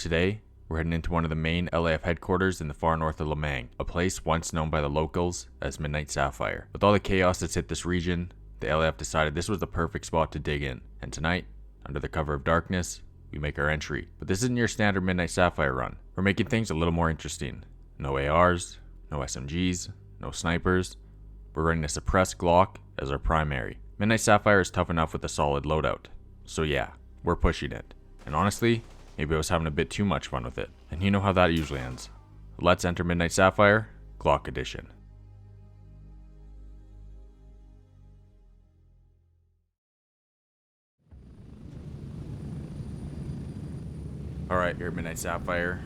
Today, we're heading into one of the main LAF headquarters in the far north of Lemang, a place once known by the locals as Midnight Sapphire. With all the chaos that's hit this region, the LAF decided this was the perfect spot to dig in, and tonight, under the cover of darkness, we make our entry. But this isn't your standard Midnight Sapphire run. We're making things a little more interesting. No ARs, no SMGs, no snipers. We're running a suppressed Glock as our primary. Midnight Sapphire is tough enough with a solid loadout. So yeah, we're pushing it. And honestly, maybe I was having a bit too much fun with it. And you know how that usually ends. Let's enter Midnight Sapphire, Glock Edition. Alright, here at Midnight Sapphire,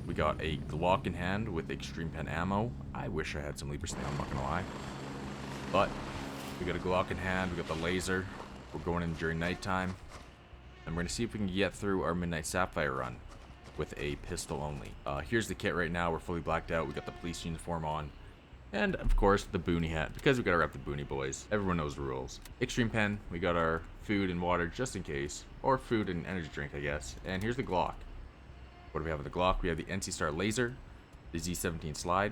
we got a Glock in hand with extreme pen ammo. I wish I had some Libra Snail, I'm not gonna lie. But, we got a Glock in hand, we got the laser. We're going in during nighttime. And we're gonna see if we can get through our Midnight Sapphire run with a pistol only. Here's the kit right now, we're fully blacked out, we got the police uniform on. And, of course, the boonie hat, because we gotta rep the boonie boys. Everyone knows the rules. Extreme pen, we got our food and water just in case. Or food and energy drink, I guess. And here's the Glock. What do we have with the Glock? We have the NC Star Laser, the Z17 Slide.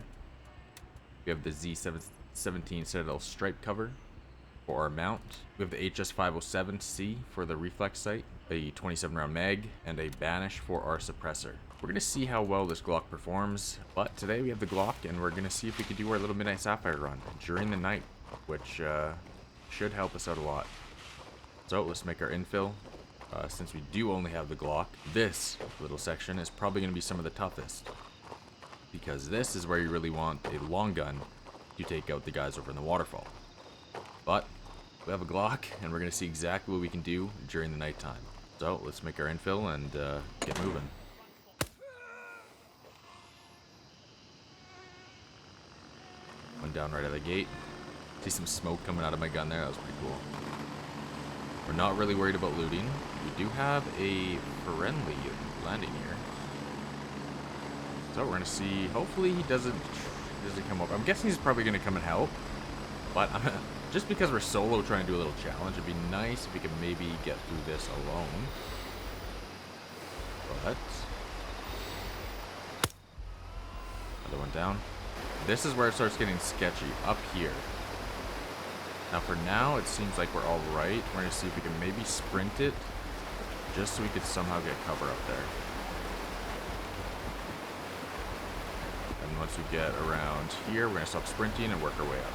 We have the Z17 Citadel Stripe cover for our mount. We have the HS507C for the reflex sight, a 27 round mag, and a Banish for our suppressor. We're going to see how well this Glock performs, but today we have the Glock and we're going to see if we can do our little Midnight Sapphire run during the night, which should help us out a lot. So let's make our infill. Since we do only have the Glock, this little section is probably going to be some of the toughest, because this is where you really want a long gun to take out the guys over in the waterfall. But we have a Glock and we're going to see exactly what we can do during the nighttime. So let's make our infill and get moving. Went down right out of the gate. See some smoke coming out of my gun there. That was pretty cool. We're not really worried about looting. We do have a friendly landing here. So we're gonna see. Hopefully he doesn't come up. I'm guessing he's probably gonna come and help. But just because we're solo trying to do a little challenge, it'd be nice if we could maybe get through this alone. But another one down. This is where it starts getting sketchy, up here. Now for now, it seems like we're all right. We're going to see if we can maybe sprint it, just so we could somehow get cover up there. And once we get around here, we're going to stop sprinting and work our way up.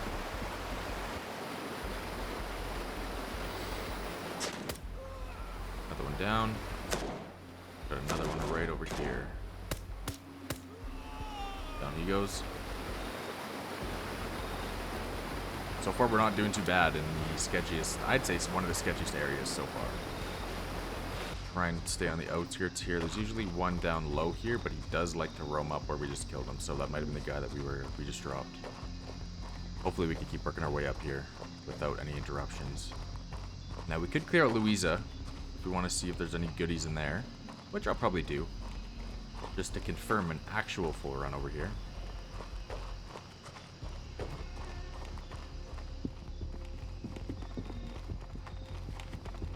Another one down. Got another one right over here. Down he goes. So far, we're not doing too bad in the sketchiest, I'd say it's one of the sketchiest areas so far. Try and stay on the outskirts here. There's usually one down low here, but he does like to roam up where we just killed him. So that might have been the guy that we just dropped. Hopefully we can keep working our way up here without any interruptions. Now we could clear out Louisa if we want to see if there's any goodies in there, which I'll probably do, just to confirm an actual full run over here.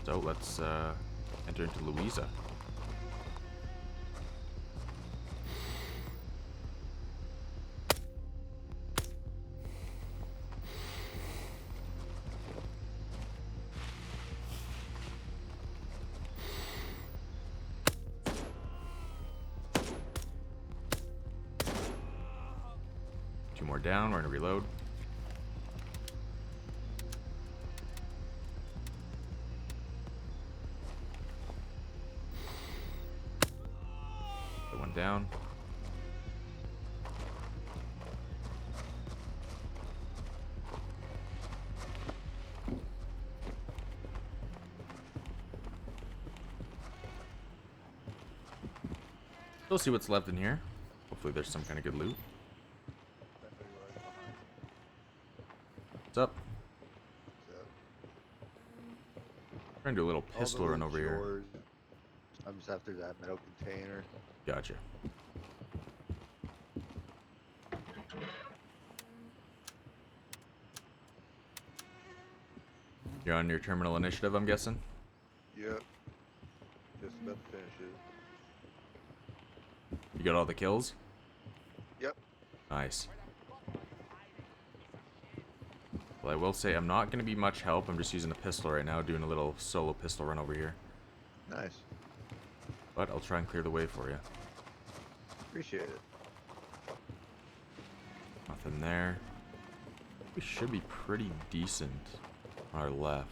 So let's enter into Louisa. Two more down, we're gonna reload. Down. We'll see what's left in here. Hopefully there's some kind of good loot. What's up? Trying to do a little pistol run over here. I'm just after that metal container. Gotcha. You're on your terminal initiative, I'm guessing? Yep. Just about to finish it. You got all the kills? Yep. Nice. Well, I will say I'm not going to be much help. I'm just using the pistol right now, doing a little solo pistol run over here. Nice. But I'll try and clear the way for you. Appreciate it. Nothing there. We should be pretty decent on our left.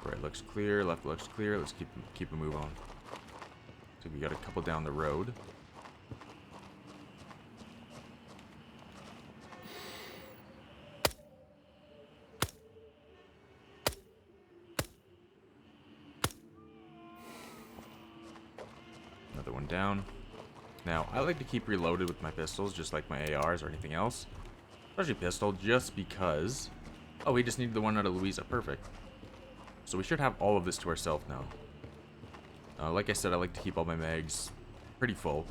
Right looks clear, left looks clear. Let's keep a move on. So we got a couple down the road. Another one down. Now, I like to keep reloaded with my pistols, just like my ARs or anything else. Especially pistol, just because... Oh, we just needed the one out of Louisa. Perfect. So we should have all of this to ourselves now. Like I said, I like to keep all my mags pretty full.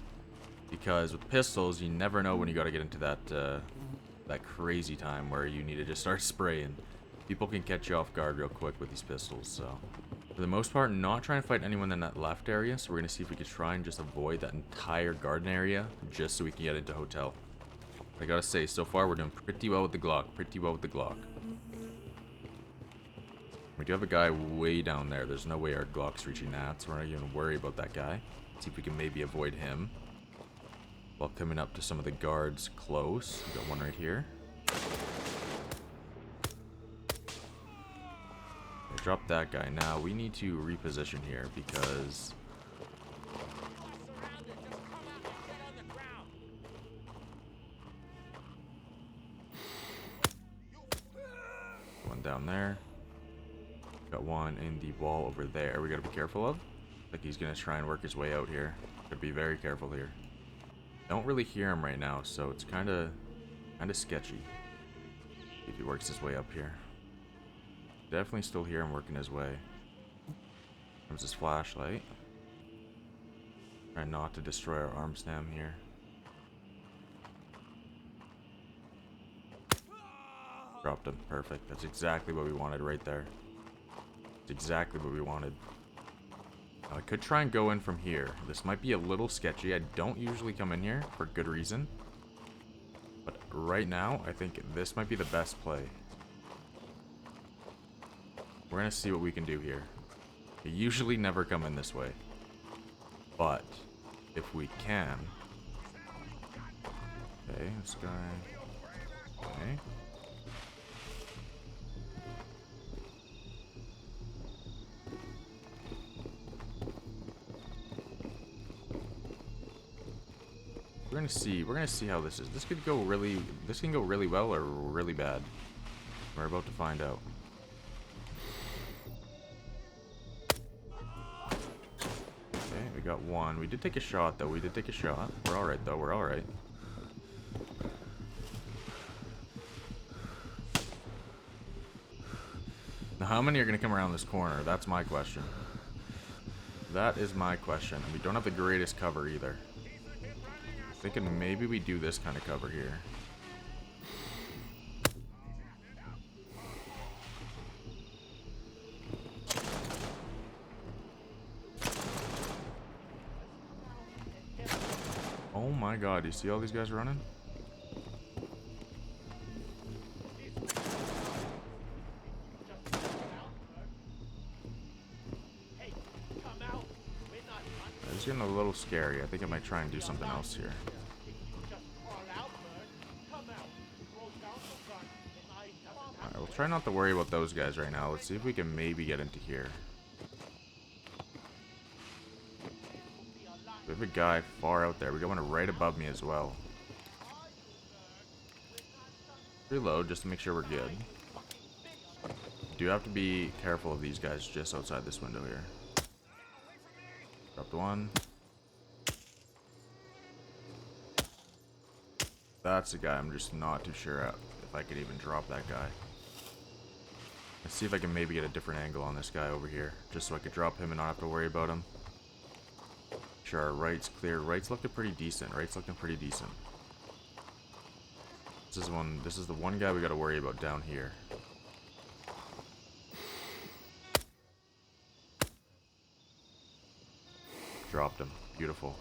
Because with pistols, you never know when you gotta get into that crazy time where you need to just start spraying. People can catch you off guard real quick with these pistols, so... For the most part, not trying to fight anyone in that left area, so we're going to see if we can try and just avoid that entire garden area, just so we can get into hotel. I gotta say, so far we're doing pretty well with the Glock, We do have a guy way down there. There's no way our Glock's reaching that, so we're not even going to worry about that guy. See if we can maybe avoid him. While coming up to some of the guards close. We got one right here. Drop that guy. Now we need to reposition here because one down there. Got one in the wall over there. We gotta be careful of. Like he's gonna try and work his way out here. Gotta be very careful here. Don't really hear him right now, so it's kinda sketchy. If he works his way up here. Definitely still hear him working his way. Comes his flashlight. Try not to destroy our arm stem here. Dropped him. Perfect. That's exactly what we wanted right there. That's exactly what we wanted. Now I could try and go in from here. This might be a little sketchy. I don't usually come in here for good reason. But right now, I think this might be the best play. We're gonna see what we can do here. We usually never come in this way. But, if we can... Okay, this guy... Okay. We're gonna see how this is. This can go really well or really bad. We're about to find out. We got one. We did take a shot, though. We're alright, though. We're alright. Now, how many are going to come around this corner? That's my question. That is my question. And we don't have the greatest cover, either. Thinking maybe we do this kind of cover here. Oh my god, you see all these guys running? It's getting a little scary. I think I might try and do something else here. Alright, we'll try not to worry about those guys right now. Let's see if we can maybe get into here. We have a guy far out there. We got one right above me as well. Reload just to make sure we're good. Do have to be careful of these guys just outside this window here. Dropped one. That's the guy. I'm just not too sure if I could even drop that guy. Let's see if I can maybe get a different angle on this guy over here, just so I could drop him and not have to worry about him. Sure, our right's clear. Right's looking pretty decent. This is the one guy we got to worry about down here. Dropped him. Beautiful.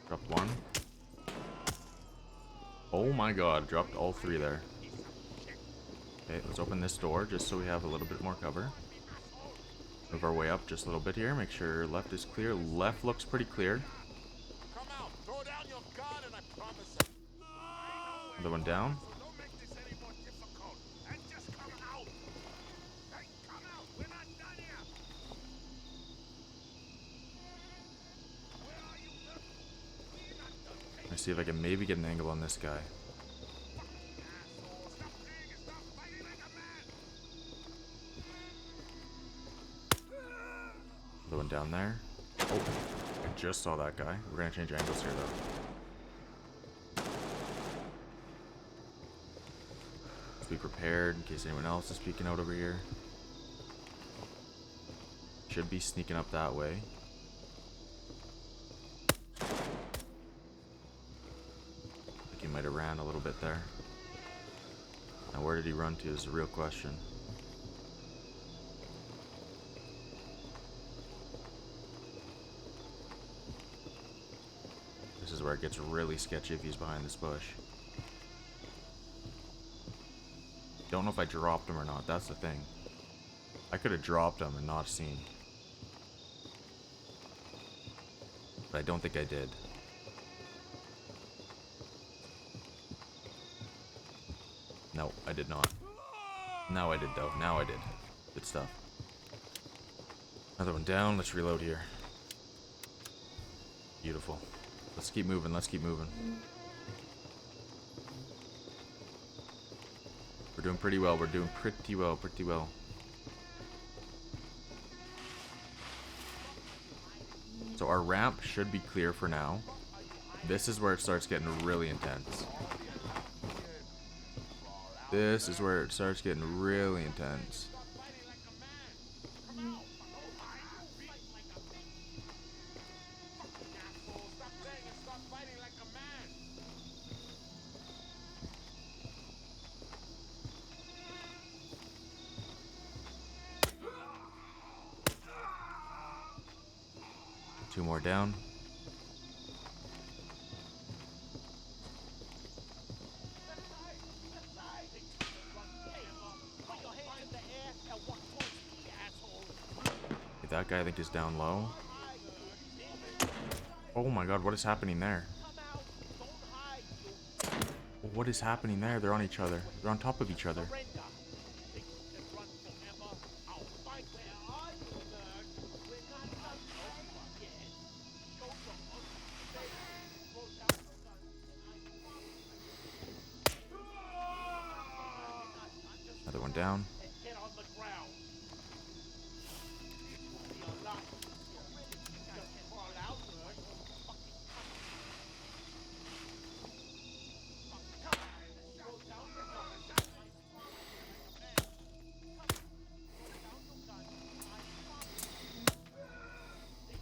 Dropped one. Oh my god, dropped all three there. Okay, let's open this door just so we have a little bit more cover. Move our way up just a little bit here. Make sure left is clear. Left looks pretty clear. Come out, throw down your gun, and I promise. Another one down. So don't make this any more difficult. And just come out. Hey, come out. We're not done here. Where are you? We're not done. Hey, Let me see if I can maybe get an angle on this guy. asshole. Stop playing and start fighting like a man. Another one down there. Oh, I just saw that guy. We're gonna change angles here though. Let's be prepared in case anyone else is peeking out over here. Should be sneaking up that way. I think he might have ran a little bit there. Now where did he run to is the real question. This is where it gets really sketchy if he's behind this bush. Don't know if I dropped him or not, that's the thing. I could have dropped him and not seen. But I don't think I did. No, I did not. Now I did though, now I did. Good stuff. Another one down, let's reload here. Beautiful. Let's keep moving, let's keep moving. We're doing pretty well, we're doing pretty well, pretty well. So our ramp should be clear for now. This is where it starts getting really intense. This is where it starts getting really intense. Two more down. Okay, that guy I think is down low. Oh my god, what is happening there? What is happening there? They're on each other. They're on top of each other. Another one down.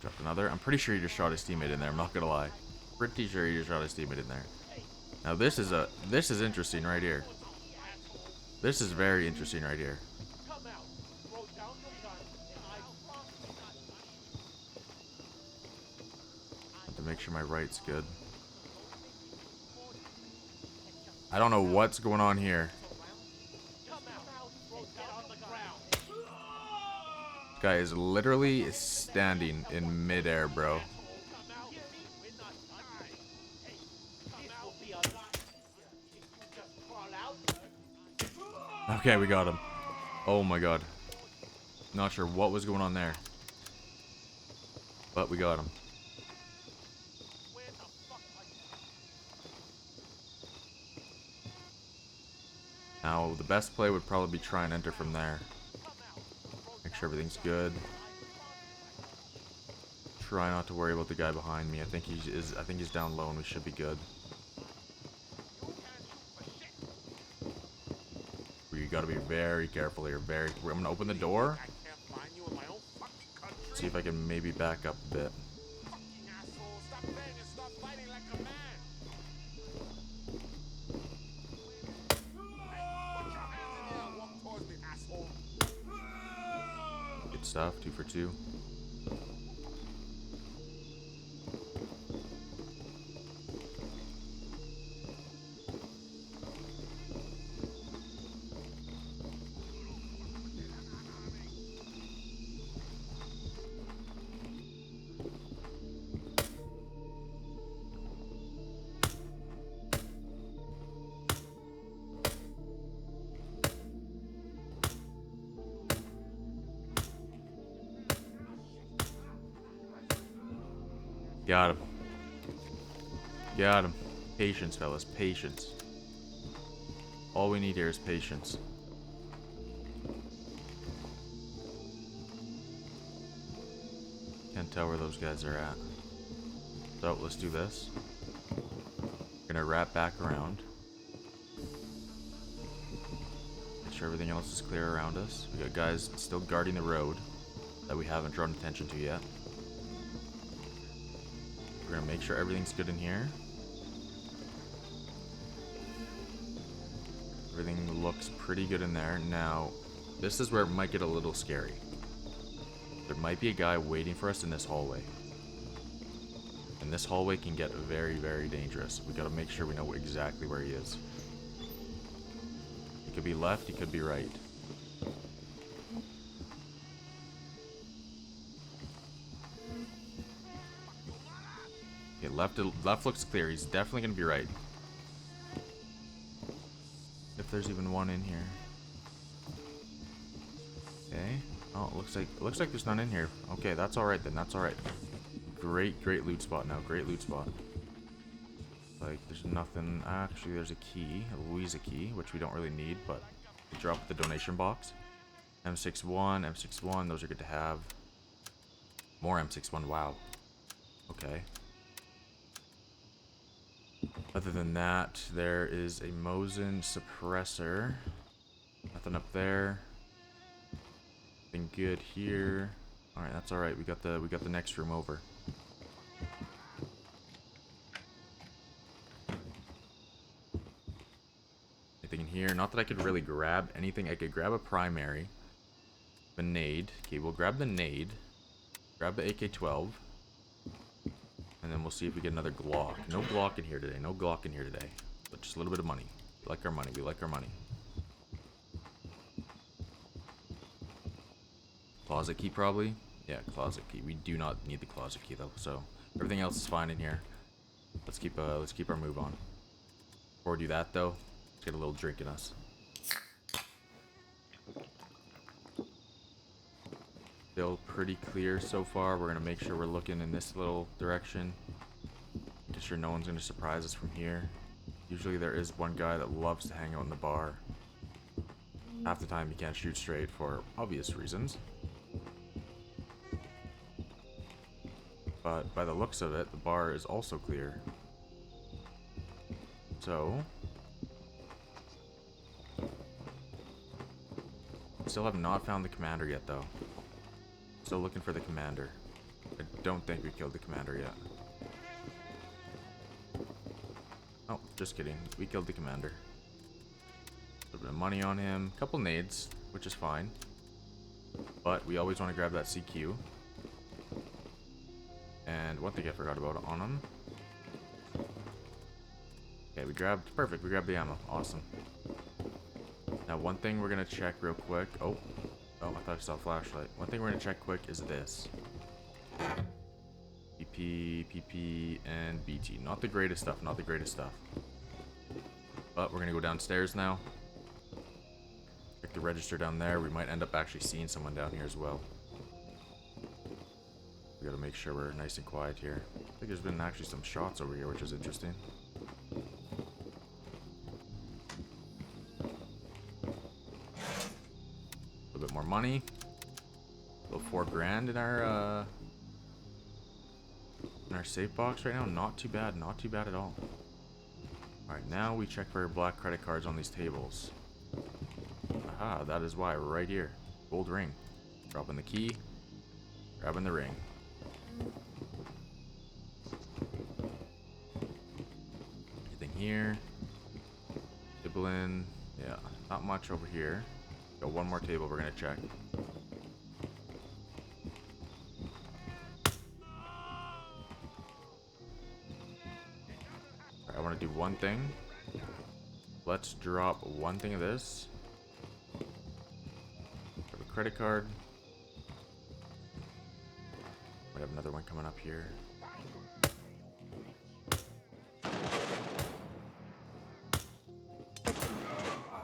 Dropped another. I'm pretty sure he just shot his teammate in there. I'm not gonna lie. Pretty sure he just shot his teammate in there. Now this is interesting right here. This is very interesting right here. To make sure my right's good. I don't know what's going on here. This guy is literally standing in midair, bro. Okay, we got him. Oh my god. Not sure what was going on there. But we got him. Now, the best play would probably be try and enter from there. Make sure everything's good. try not to worry about the guy behind me. I think he's down low and we should be good. You gotta be very careful here. I'm gonna open the door. I can't find you in my own fucking country. See if I can maybe back up a bit. Fucking asshole. Stop playing and start fighting like a man. Hey, put your hands in the air and walk towards me, asshole. Good stuff. 2 for 2. Got him. Got him. Patience, fellas. Patience. All we need here is patience. Can't tell where those guys are at. So, let's do this. We're gonna wrap back around. Make sure everything else is clear around us. We got guys still guarding the road that we haven't drawn attention to yet. We're gonna make sure everything's good in here. Everything looks pretty good in there. Now, this is where it might get a little scary. There might be a guy waiting for us in this hallway. And this hallway can get very, very dangerous. We gotta make sure we know exactly where he is. He could be left, he could be right. Okay, left looks clear. He's definitely gonna be right. If there's even one in here. Okay. Oh, it looks like there's none in here. Okay, that's all right then. That's all right. Great loot spot now. Great loot spot. Like there's nothing. Actually, there's a key, a Louisa key, which we don't really need, but we drop the donation box. M61, M61. Those are good to have. More M61. Wow. Okay. Other than that, there is a Mosin suppressor. Nothing up there. Nothing good here. All right, that's all right. We got the next room over. Anything in here? Not that I could really grab anything. I could grab a primary, a nade. Okay, we'll grab the nade. Grab the AK-12. And then we'll see if we get another Glock. No Glock in here today. No Glock in here today. But just a little bit of money. We like our money. We like our money. Closet key probably? Yeah, closet key. We do not need the closet key though. So everything else is fine in here. Let's keep our move on. Before we do that though, let's get a little drink in us. Still pretty clear so far. We're gonna make sure we're looking in this little direction. Make sure no one's gonna surprise us from here. Usually there is one guy that loves to hang out in the bar. Half the time he can't shoot straight for obvious reasons. But by the looks of it, the bar is also clear. So still have not found the commander yet though. Still looking for the commander. I don't think we killed the commander yet. Oh, just kidding. We killed the commander. A little bit of money on him. A couple nades, which is fine. But we always want to grab that CQ. And one thing I forgot about on him. Okay, we grabbed... Perfect, we grabbed the ammo. Awesome. Now, one thing we're going to check real quick. Oh, I thought I saw a flashlight. One thing we're going to check quick is this. PP, and BT. Not the greatest stuff, not the greatest stuff. But we're going to go downstairs now. Check the register down there. We might end up actually seeing someone down here as well. We got to make sure we're nice and quiet here. I think there's been actually some shots over here, which is interesting. A little bit more money. A little $4 grand in our In our safe box right now, not too bad, not too bad at all. Alright, now we check for black credit cards on these tables. Aha, that is why, right here. Gold ring. Dropping the key, grabbing the ring. Anything here? Dibbling. Yeah, not much over here. Got one more table we're gonna check. Alright, I wanna do one thing. Let's drop one thing of this. Grab a credit card. We have another one coming up here.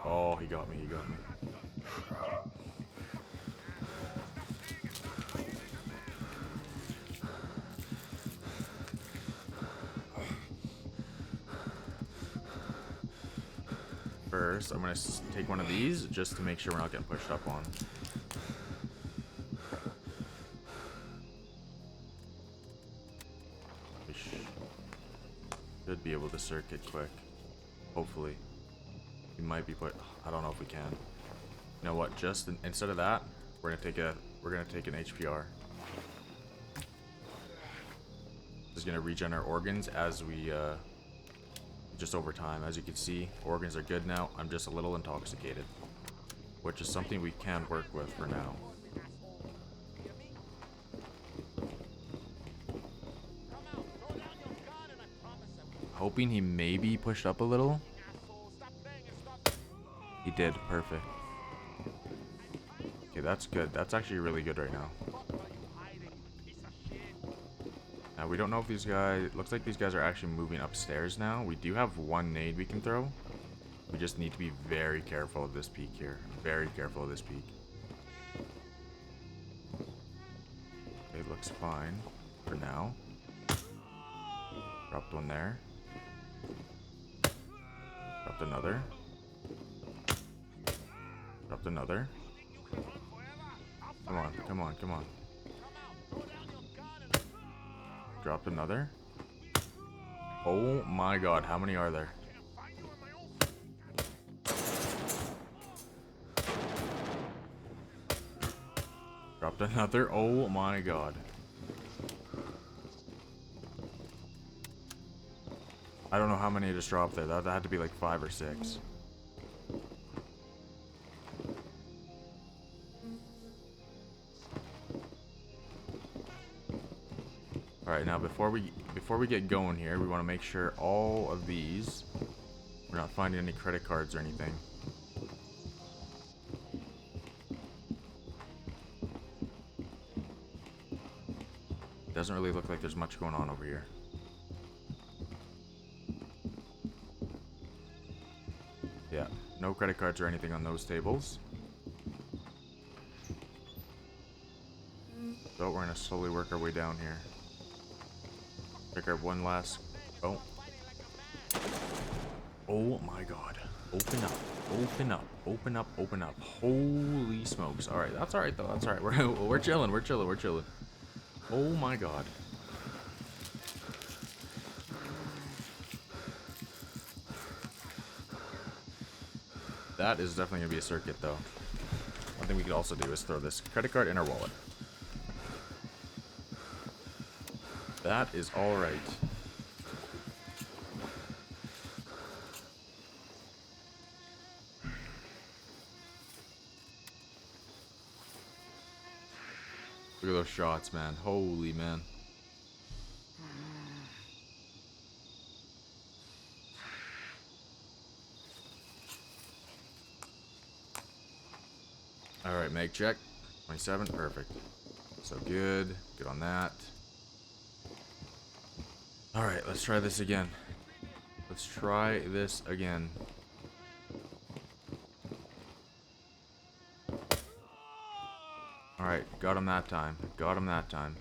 Oh, he got me, he got me. First, I'm gonna take one of these just to make sure we're not getting pushed up on. We should be able to circuit quick. Hopefully. We might be put. I don't know if we can. You know what? Just instead of that, we're gonna take an HPR. This is gonna regen our organs as we just over time. As you can see, organs are good now. I'm just a little intoxicated, which is something we can work with for now. Hoping he maybe pushed up a little. He did. Perfect. Okay, that's good. That's actually really good right now. Now, we don't know if these guys... It looks like these guys are actually moving upstairs now. We do have one nade we can throw. We just need to be very careful of this peak here. Very careful of this peak. It looks fine for now. Dropped one there. Dropped another. Dropped another. Come on, come on, come on. Dropped another. Oh my god, how many are there? Dropped another. Oh my god. I don't know how many I just dropped there. That had to be like 5 or 6. Alright, now before we get going here, we want to make sure all of these, we're not finding any credit cards or anything. Doesn't really look like there's much going on over here. Yeah, no credit cards or anything on those tables. So we're gonna slowly work our way down here. Pick up one last. Oh. Oh my god. Open up. Open up. Open up. Open up. Holy smokes. Alright, that's alright though. That's alright. We're chilling. We're chilling. We're chilling. Oh my god. That is definitely gonna be a circuit though. One thing we could also do is throw this credit card in our wallet. That is alright. Look at those shots, man. Holy man. Alright, make check. 27, perfect. So good. Good on that. Alright, let's try this again. Let's try this again. Alright, got him that time. Got him that time.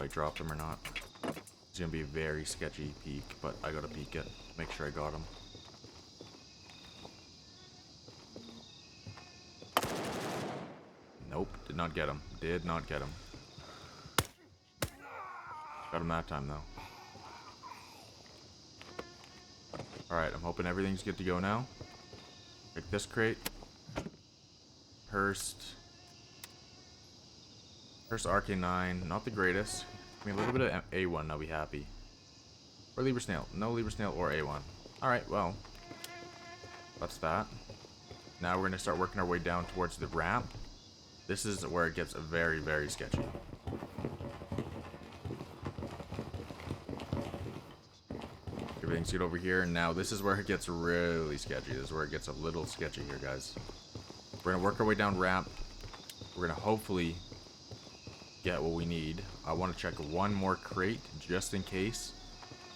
I dropped him or not. It's gonna be a very sketchy peek, but I gotta peek it. Make sure I got him. Nope, did not get him. Did not get him. Got him that time though. Alright, I'm hoping everything's good to go now. Pick this crate. Hurst RK9, not the greatest. I mean, a little bit of A1, I'll be happy. Or Libra Snail. No Libra Snail or A1. Alright, well. That's that. Now we're going to start working our way down towards the ramp. This is where it gets very, very sketchy. Everything's good over here. And now this is where it gets really sketchy. This is where it gets a little sketchy here, guys. We're going to work our way down ramp. We're going to hopefully get what we need. I want to check one more crate just in case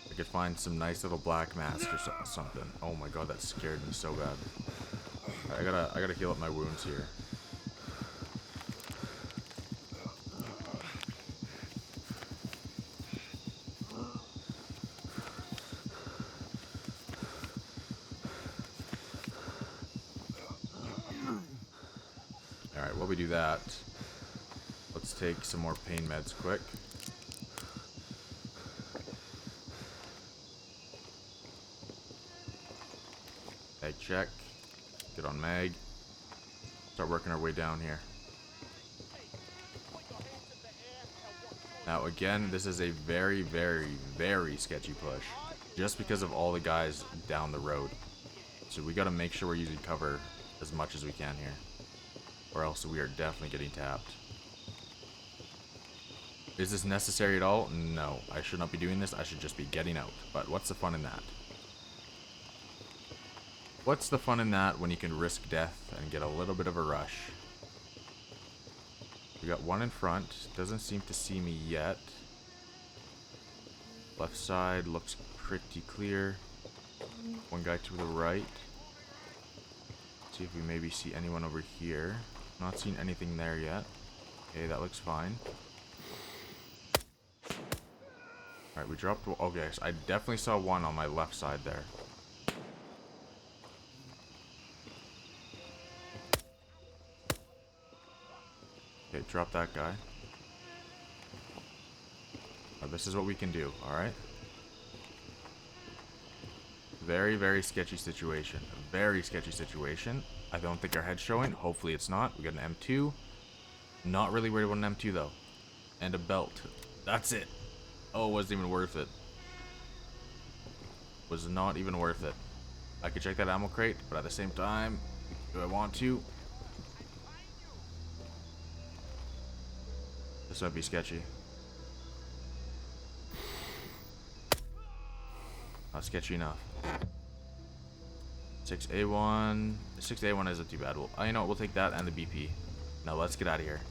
I could find some nice little black mask or something. Oh my god, that scared me so bad. Right, I gotta heal up my wounds here. Alright, while we do that, let's take some more pain meds quick. Mag check. Get on mag. Start working our way down here. Now again, this is a very, very, very sketchy push. Just because of all the guys down the road. So we gotta make sure we're using cover as much as we can here. Or else we are definitely getting tapped. Is this necessary at all? No. I should not be doing this. I should just be getting out. But what's the fun in that? What's the fun in that when you can risk death and get a little bit of a rush? We got one in front. Doesn't seem to see me yet. Left side looks pretty clear. One guy to the right. See if we maybe see anyone over here. Not seeing anything there yet. Okay, that looks fine. Alright, we dropped. Okay, so I definitely saw one on my left side there. Okay, drop that guy. Now, this is what we can do, alright? Very, very sketchy situation. Very sketchy situation. I don't think our head's showing. Hopefully it's not. We got an M2. Not really worried about an M2 though. And a belt. That's it. Oh, it wasn't even worth it. Was not even worth it. I could check that ammo crate, but at the same time, do I want to? This might be sketchy. Not sketchy enough. 6A1. 6A1 isn't too bad. Well, you know what? We'll take that and the BP. Now let's get out of here.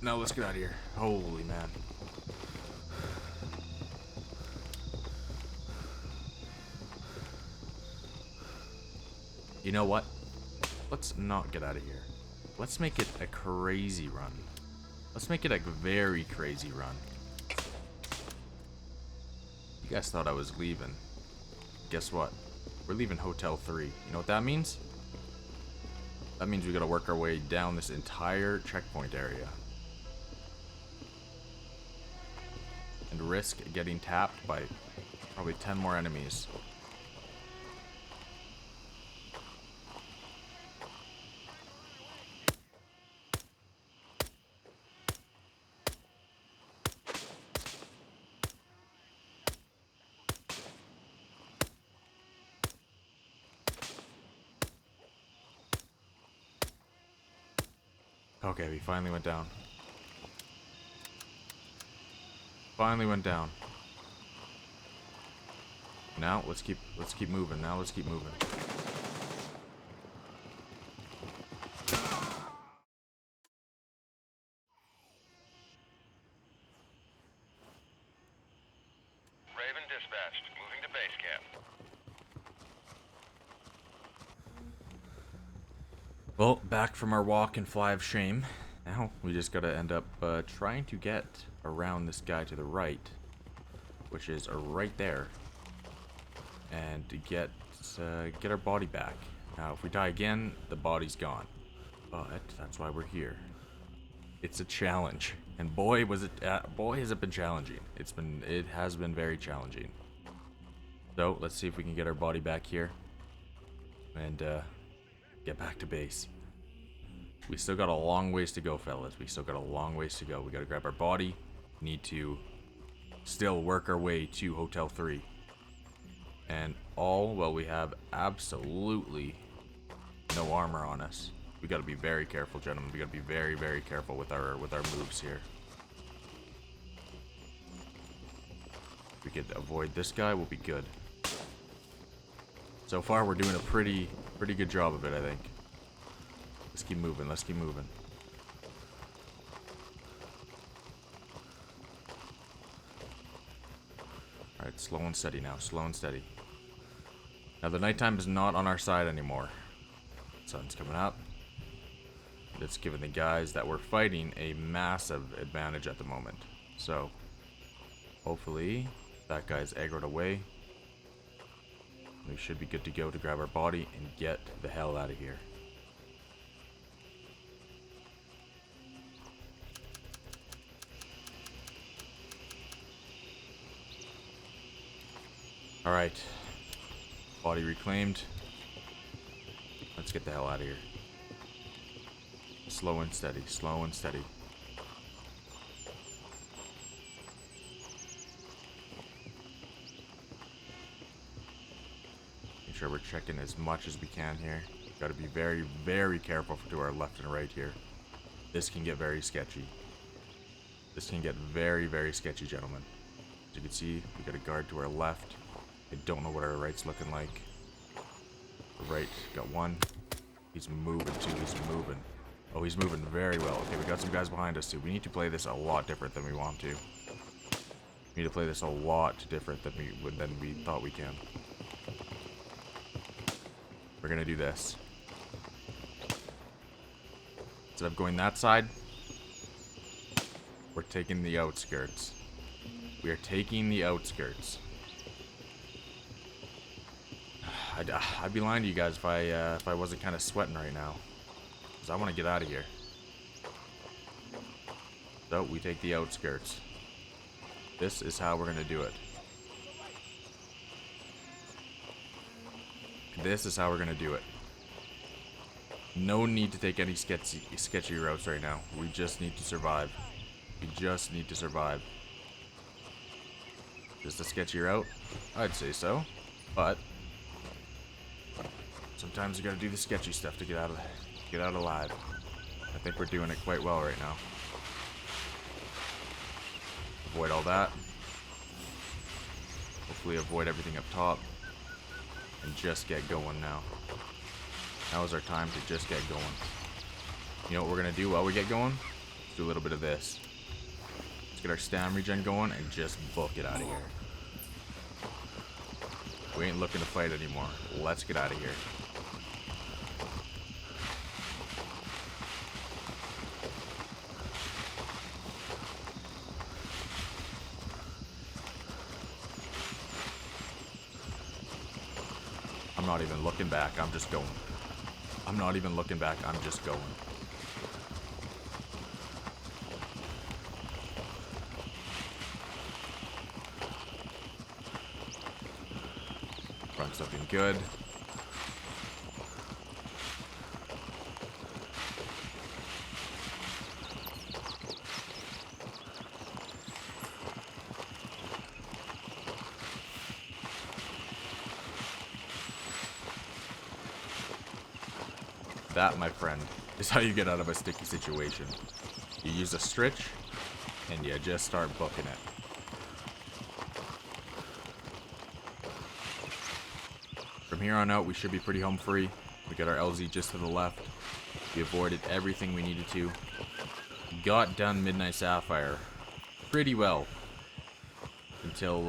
No, let's get out of here. Holy man. You know what? Let's not get out of here. Let's make it a crazy run. Let's make it a very crazy run. You guys thought I was leaving. Guess what? We're leaving Hotel 3. You know what that means? That means we gotta work our way down this entire checkpoint area. And risk getting tapped by probably 10 more enemies. Okay, we finally went down. Finally went down. Now let's keep moving. Now let's keep moving. Raven dispatched. Moving to base camp. Well, back from our walk and fly of shame. Now now. We just gotta end up trying to get around this guy to the right, which is right there, and to get our body back. Now, if we die again, the body's gone. But that's why we're here. It's a challenge, and boy was it! Boy has it been challenging. It has been very challenging. So let's see if we can get our body back here, and get back to base. We still got a long ways to go, fellas. We still got a long ways to go. We gotta grab our body. Need to still work our way to Hotel 3. And all while we have absolutely no armor on us. We gotta be very careful, gentlemen. We gotta be very, very careful with our moves here. If we could avoid this guy, we'll be good. So far, we're doing a pretty good job of it, I think. Let's keep moving. Let's keep moving. Alright, slow and steady now. Slow and steady. Now, the nighttime is not on our side anymore. Sun's coming up. It's giving the guys that we're fighting a massive advantage at the moment. So, hopefully, that guy's aggroed away. We should be good to go to grab our body and get the hell out of here. Alright. Body reclaimed. Let's get the hell out of here. Slow and steady, slow and steady. Make sure we're checking as much as we can here. Gotta be very, very careful to our left and right here. This can get very sketchy. This can get very, very sketchy, gentlemen. As you can see, we got a guard to our left. I don't know what our right's looking like. The right, got one. He's moving too, he's moving. Oh, he's moving very well. Okay, we got some guys behind us too. We need to play this a lot different than we want to. We need to play this a lot different than we thought we can. We're gonna do this. Instead of going that side, we're taking the outskirts. We are taking the outskirts. I'd be lying to you guys if I wasn't kind of sweating right now. I want to get out of here. So we take the outskirts. This is how we're going to do it. This is how we're going to do it. No need to take any sketchy routes right now. We just need to survive. We just need to survive. Just a sketchy route? I'd say so. But sometimes you got to do the sketchy stuff to get out alive. I think we're doing it quite well right now. Avoid all that. Hopefully avoid everything up top. And just get going now. Now is our time to just get going. You know what we're going to do while we get going? Let's do a little bit of this. Let's get our stam regen going and just book it out of here. We ain't looking to fight anymore. Let's get out of here. I'm not even looking back, I'm just going. I'm not even looking back, I'm just going. Front's looking good. That, my friend, is how you get out of a sticky situation. You use a stretch, and you just start booking it. From here on out, we should be pretty home free. We got our LZ just to the left. We avoided everything we needed to. Got done Midnight Sapphire pretty well. Until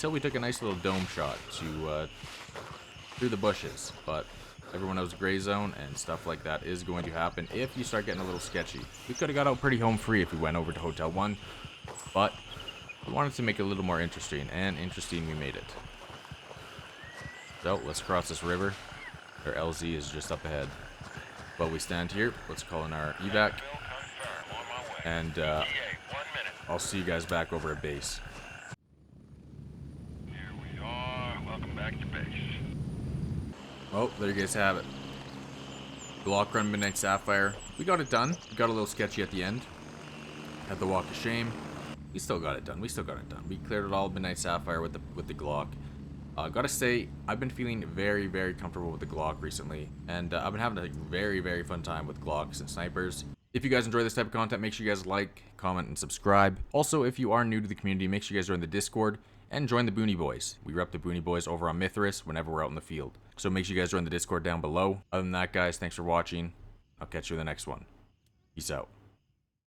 we took a nice little dome shot to through the bushes, but Everyone knows gray zone and stuff like that is going to happen if you start getting a little sketchy. We could have got out pretty home free if we went over to Hotel 1, but we wanted to make it a little more interesting, and interesting we made it. So, let's cross this river. Our LZ is just up ahead. But we stand here, let's call in our evac, and I'll see you guys back over at base. Here we are. Welcome back to base. Oh, there you guys have it. Glock run Midnight Sapphire. We got it done. We got a little sketchy at the end. Had the walk of shame. We still got it done. We cleared it all Midnight Sapphire with the Glock. Gotta say, I've been feeling very, very comfortable with the Glock recently, and I've been having a very, very fun time with Glocks and snipers. If you guys enjoy this type of content, make sure you guys like, comment, and subscribe. Also, if you are new to the community, make sure you guys join the Discord and join the Booney Boys. We rep the Booney Boys over on Mithras whenever we're out in the field. So make sure you guys join the Discord down below. Other than that, guys, thanks for watching. I'll catch you in the next one. Peace out.